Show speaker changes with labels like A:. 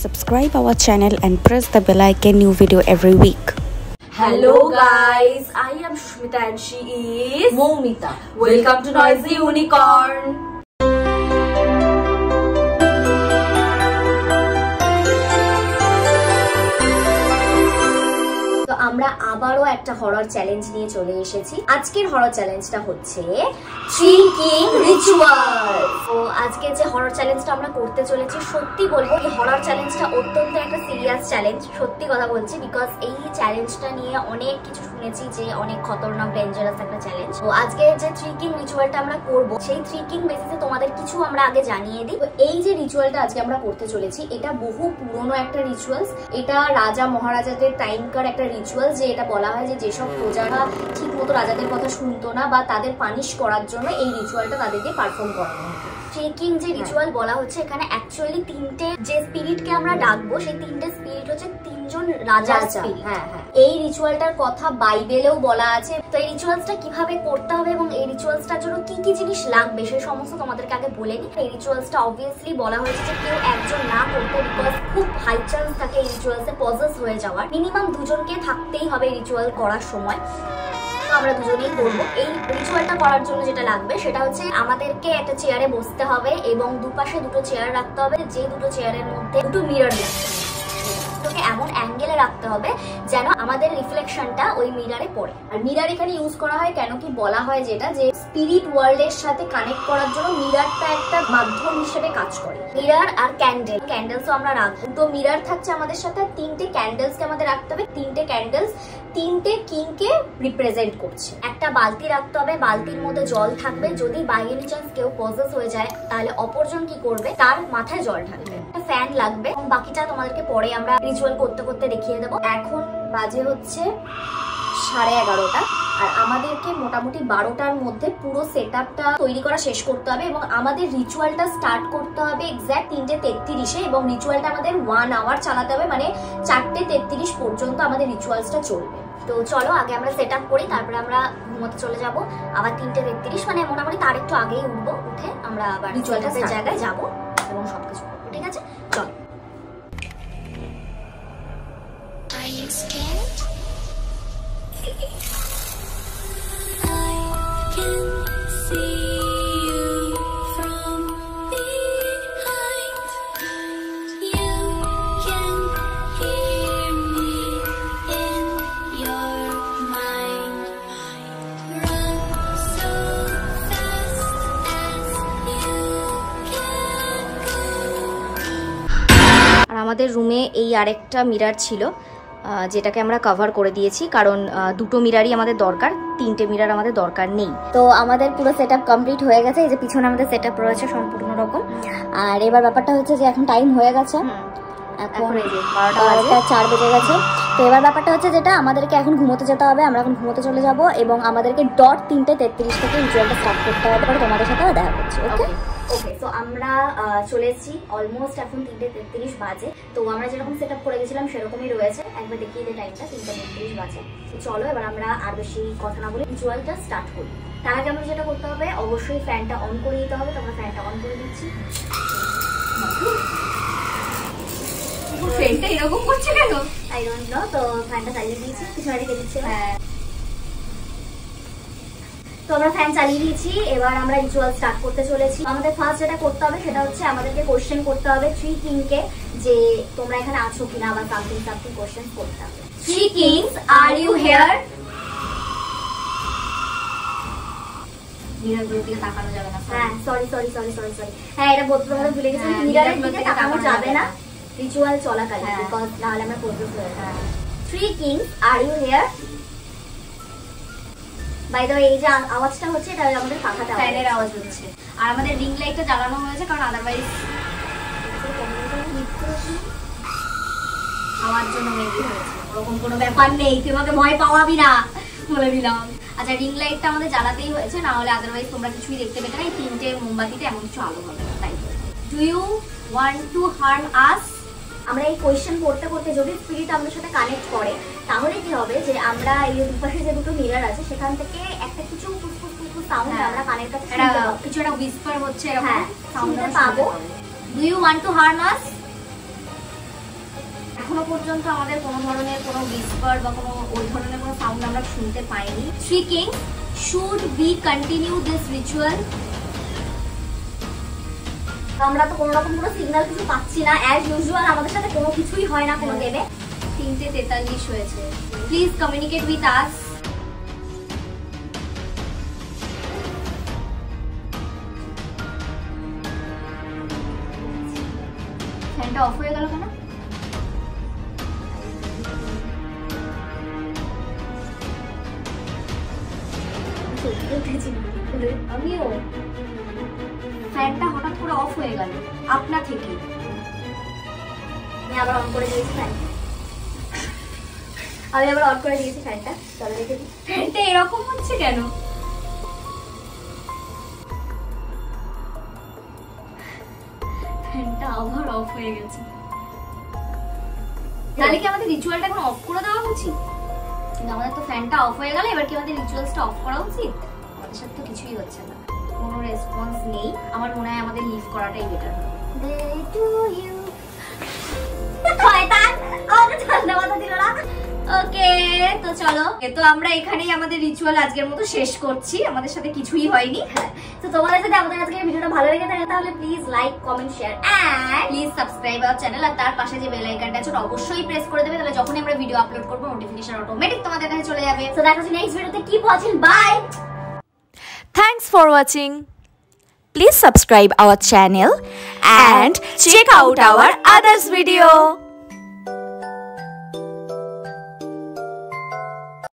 A: Subscribe our channel and press the bell icon. New video every week.
B: Hello guys, I am Shmita and she is
C: Moumita.
B: Welcome to Noisy Unicorn.
C: তো আমরা আবারও একটা horror challenge নিয়ে চলে এসেছি। আজকের horror চ্যালেঞ্জটা হচ্ছে ট্রিকিং রিচুয়াল। তো আজকে যে হরর চ্যালেঞ্জটা আমরা করতে চলেছি, সত্যি বলবো এই হরর চ্যালেঞ্জটা অত্যন্ত একটা সিরিয়াস চ্যালেঞ্জ। সত্যি কথা বলছি, বিকজ এই চ্যালেঞ্জটা নিয়ে অনেক কিছু শুনেছি যে অনেক খতরনাক ডেঞ্জারাস একটা চ্যালেঞ্জ। তো আজকে যে ট্রিকিং রিচুয়ালটা আমরা করব, সেই ট্রিকিং বেসিসে তোমাদের কিছু আমরা আগে জানিয়ে দিই। এই যে রিচুয়ালটা আজকে আমরা করতে চলেছি, এটা বহু পুরনো একটা রিচুয়ালস। এটা রাজা মহারাজাদের টাইমকার একটা রিচুয়াল, যে এটা বলা হয় যে যেসব প্রজারা ঠিক মতো রাজাদের কথা শুনতো না বা তাদের পানিশ করার জন্য এই রিচুয়ালটা তাদেরকে পারফর্ম করানো হতো। ট্রেকিং যে রিচুয়াল বলা হচ্ছে, এখানে অ্যাকচুয়ালি তিনটে যে স্পিরিটকে আমরা ডাকবো, সেই তিনটে স্পিরিট হচ্ছে তিনজন রাজার স্পিরিট। এই রিচুয়ালটার কথা বাইবেলেও বলা আছে। তো এই রিচুয়ালসটা কিভাবে করতে হবে এবং এই রিচুয়ালসটার জন্য কি কি জিনিস লাগবে সেই সমস্ত তোমাদেরকে আগে বলে নিই। এই রিচুয়ালসটা অবভিয়াসলি বলা হয়েছে যে কেউ একজন না করতে, বিকজ খুব হাই চান্স থাকে এই রিচুয়ালসে পজেস হয়ে যাওয়ার। মিনিমাম দুজনকে থাকতেই হবে এই রিচুয়াল করার সময়। আমরা দুজনেই করবো। এই রিচুয়ালটা করার জন্য যেটা লাগবে সেটা হচ্ছে আমাদেরকে একটা চেয়ারে বসতে হবে এবং দুপাশে দুটো চেয়ার রাখতে হবে, যে দুটো চেয়ারের মধ্যে দুটো মিরর রাখতে হবে। তোকে এমন অ্যাঙ্গেলে রাখতে হবে যেন আমাদের রিফ্লেকশনটা ওই মিররে পড়ে। আর মিরর এখানে ইউজ করা হয় কেন কি বলা হয়, যেটা যে স্পিরিট ওয়ার্ল্ডের সাথে কানেক্ট করার জন্য মিররটা একটা মাধ্যম হিসেবে কাজ করে। মিরর আর ক্যান্ডেলসও আমরা রাখবো। তো মিরর থাকছে আমাদের সাথে, তিনটে ক্যান্ডেলসকে আমাদের রাখতে হবে। তিনটে ক্যান্ডেলস তিনটে কিংকে রিপ্রেজেন্ট করছে। একটা বালতি রাখতে হবে, বালতির মধ্যে জল থাকবে। যদি বাই এনি চান্স কেউ পজেস হয়ে যায়, তাহলে অপরজন কি করবে, তার মাথায় জল ঢালবে। একটা ফ্যান লাগবে এবং বাকিটা তোমাদেরকে পরে আমরা রিচুয়াল করতে করতে দেখিয়ে দেবো। এখন বাজে হচ্ছে 11:30, আর আমাদেরকে মোটামুটি 12টার মধ্যে পুরো সেটআপটা তৈরি করা শেষ করতে হবে এবং আমাদের রিচুয়ালটা স্টার্ট করতে হবে এক্স্যাক্ট 3:33-এ এবং রিচুয়ালটা আমাদের 1 আওয়ার চালাতে হবে, মানে 4:33 পর্যন্ত আমাদের রিচুয়ালসটা চলবে। তো চলো আগে আমরা সেট আপ করি, তারপরে আমরা ঘুমোতে চলে যাব। আবার 3:33, মানে মোটামুটি তার একটু আগেই উঠবো। উঠে আমরা আবার রিচুয়ালটা জায়গায় যাবো এবং সবকিছু করবো। ঠিক আছে, চলো।
D: Are you scared? I can see you from behind. You can hear me in your mind. Run so fast as you can go.
C: আর আমাদের রুমে এই আরেকটা মিরর ছিল, যেটাকে আমরা কভার করে দিয়েছি, কারণ দুটো মিররই আমাদের দরকার, তিনটে মিরর আমাদের দরকার নেই। তো আমাদের পুরো সেটআপ কমপ্লিট হয়ে গেছে। এই যে পিছনে আমাদের সেটআপ রয়েছে সম্পূর্ণ রকম। আর এবার ব্যাপারটা হচ্ছে যে এখন টাইম হয়ে গেছে, এখন 12:04 বেজে গেছে। তো এবার ব্যাপারটা হচ্ছে যেটা আমাদেরকে এখন ঘুমোতে যেতে হবে। আমরা এখন ঘুমোতে চলে যাব এবং আমাদেরকে ডট 3:33 থেকে রিচুয়ালটা স্টার্ট করতে হবে। তারপরে তোমাদের সাথে দেখা করছি। ওকে ওকে। তো আমরা চলে এসেছি, অলমোস্ট এখন 3:33 বাজে। তো আমরা যেরকম সেট আপ করে গেছিলাম সেরকমই রয়েছে। একবার দেখিয়ে দিই টাইমটা, 3:33 বাজে। তো চলো এবার আমরা আর বেশি কথা না বলে রিচুয়ালটা স্টার্ট করি। তার আগে আমরা যেটা করতে হবে, অবশ্যই ফ্যানটা অন করে দিতে হবে। তো আমরা ফ্যানটা অন করে দিচ্ছি।
B: ফ্যানটা এরকম করছে কেন?
C: I don't know. তো ফ্যানটা চালিয়ে দিয়েছি, পিছনে রেখে দিচ্ছি। হ্যাঁ, তো আমরা ফ্যান চালিয়ে দিয়েছি। এবার আমরা রিচুয়াল স্টার্ট করতে চলেছি। আমাদের ফার্স্ট যেটা করতে হবে সেটা হচ্ছে আমাদেরকে কোশ্চেন করতে হবে থ্রি কিংকে, যে তোমরা এখানে আছো কিনা বা সামথিং কোশ্চেন করতে হবে। Three kings, are you here?
B: মিররের দিকে তাকানো যাবে না।
C: হ্যাঁ, সরি। হ্যাঁ, এটা বলতে আমরা ভুলে গেছি। মিররের দিকে তাকানো যাবে না রিচুয়াল চলাকালীন, বিকজ নাহলে আমরা পজেস হয়ে যাব। Three kings, are you here? By the way, এই যে আওয়াজটা হচ্ছে এটা আমাদের পাখাতে
B: ফ্যানের আওয়াজ হচ্ছে। আর আমাদের রিং লাইটটা জ্বালানো হয়েছে, কারণ আদারওয়াইজ
C: আমার জন্য মেবি হয়েছে। ওরকম কোনো ব্যাপার নেই, তুই আমাকে ভয় পাওয়াবি না, বলে দিলাম।
B: আচ্ছা, রিং লাইটটা আমাদের জ্বালাতেই হয়েছে, না হলে আদারওয়াইজ তোমরা কিছুই দেখতে পেতে না। এই 3টে মোমবাতিতে এমন কিছু আলো হবে, তাই। Do you want to harm us?
C: আমরা এই কোয়েশ্চেন করতে করতে যদি স্পিরিট আমাদের সাথে কানেক্ট করে, তাহলে কি হবে যে আমরা এই দুপাশে যে দুটো মিরর আছে সেখান থেকে একটা কিছু সাউন্ড আমরা কানের কাছে শুনতে পাবো,
B: কিছু একটা হুইসপার হচ্ছে, এরকম সাউন্ড
C: শুনতে পাবো। Do you want to harm us?
B: ফ্যানের আওয়াজ হচ্ছে। আর আমাদের রিং লাইটটা এখনো পর্যন্ত আমাদের কোনো ধরনের কোনো উইসপার বা কোনো ওই ধরনের কোনো সাউন্ড আমরা শুনতে পাইনি। Three kings, should be continue this ritual?
C: আমরা তো কোনো রকম কোনো সিগন্যাল কিছু পাচ্ছি না, অ্যাজ ইউজুয়াল আমাদের সাথে কোনো কিছুই হয় না কোনো গেমে।
B: 3:43 হয়েছে। Please communicate with us. ফ্যানটা অফ হয়ে গেল কেন?
C: আমিও
B: ফ্যানটা হঠাৎ করে অফ হয়ে গেল আপনা থেকে।
C: আমি আবার অন করে দিয়েছি ফ্যানটা, চলো দেখে দিই।
B: ফ্যানটা এরকম হচ্ছে কেন? ফ্যানটা আবার অফ হয়ে গেছে। তাহলে কি আমাদের রিচুয়ালটা এখন অফ করে দেওয়া উচিত? কিন্তু আমাদের তো ফ্যানটা অফ হয়ে গেল, এবার কি আমাদের রিচুয়ালসটা অফ করা উচিত? আমাদের সাথে তো কিছুই হচ্ছে না, কোনো রেসপন্স নেই। আমার মনে হয় আমাদের লিভ করাটাই বেটার হবে। ওকে, তো চলো, তো আমরা এখানেই আমাদের রিচুয়াল আজকের মতো শেষ করছি। আমাদের সাথে কিছুই হয়নি।
C: তো তোমাদের যদি আমাদের আজকের ভিডিওটা ভালো লেগে থাকে তাহলে please like, comment, share and
B: please subscribe our channel. আর তার পাশে যে বেল আইকনটা আছে ওটা অবশ্যই প্রেস করে দেবে, তাহলে যখনই আমরা ভিডিও আপলোড করব নোটিফিকেশন অটোমেটিক তোমাদের কাছে চলে যাবে।
C: তো দেখা হচ্ছে নেক্সট ভিডিওতে। Keep watching, bye.
A: Thanks for watching. Please subscribe our channel and check out our others video.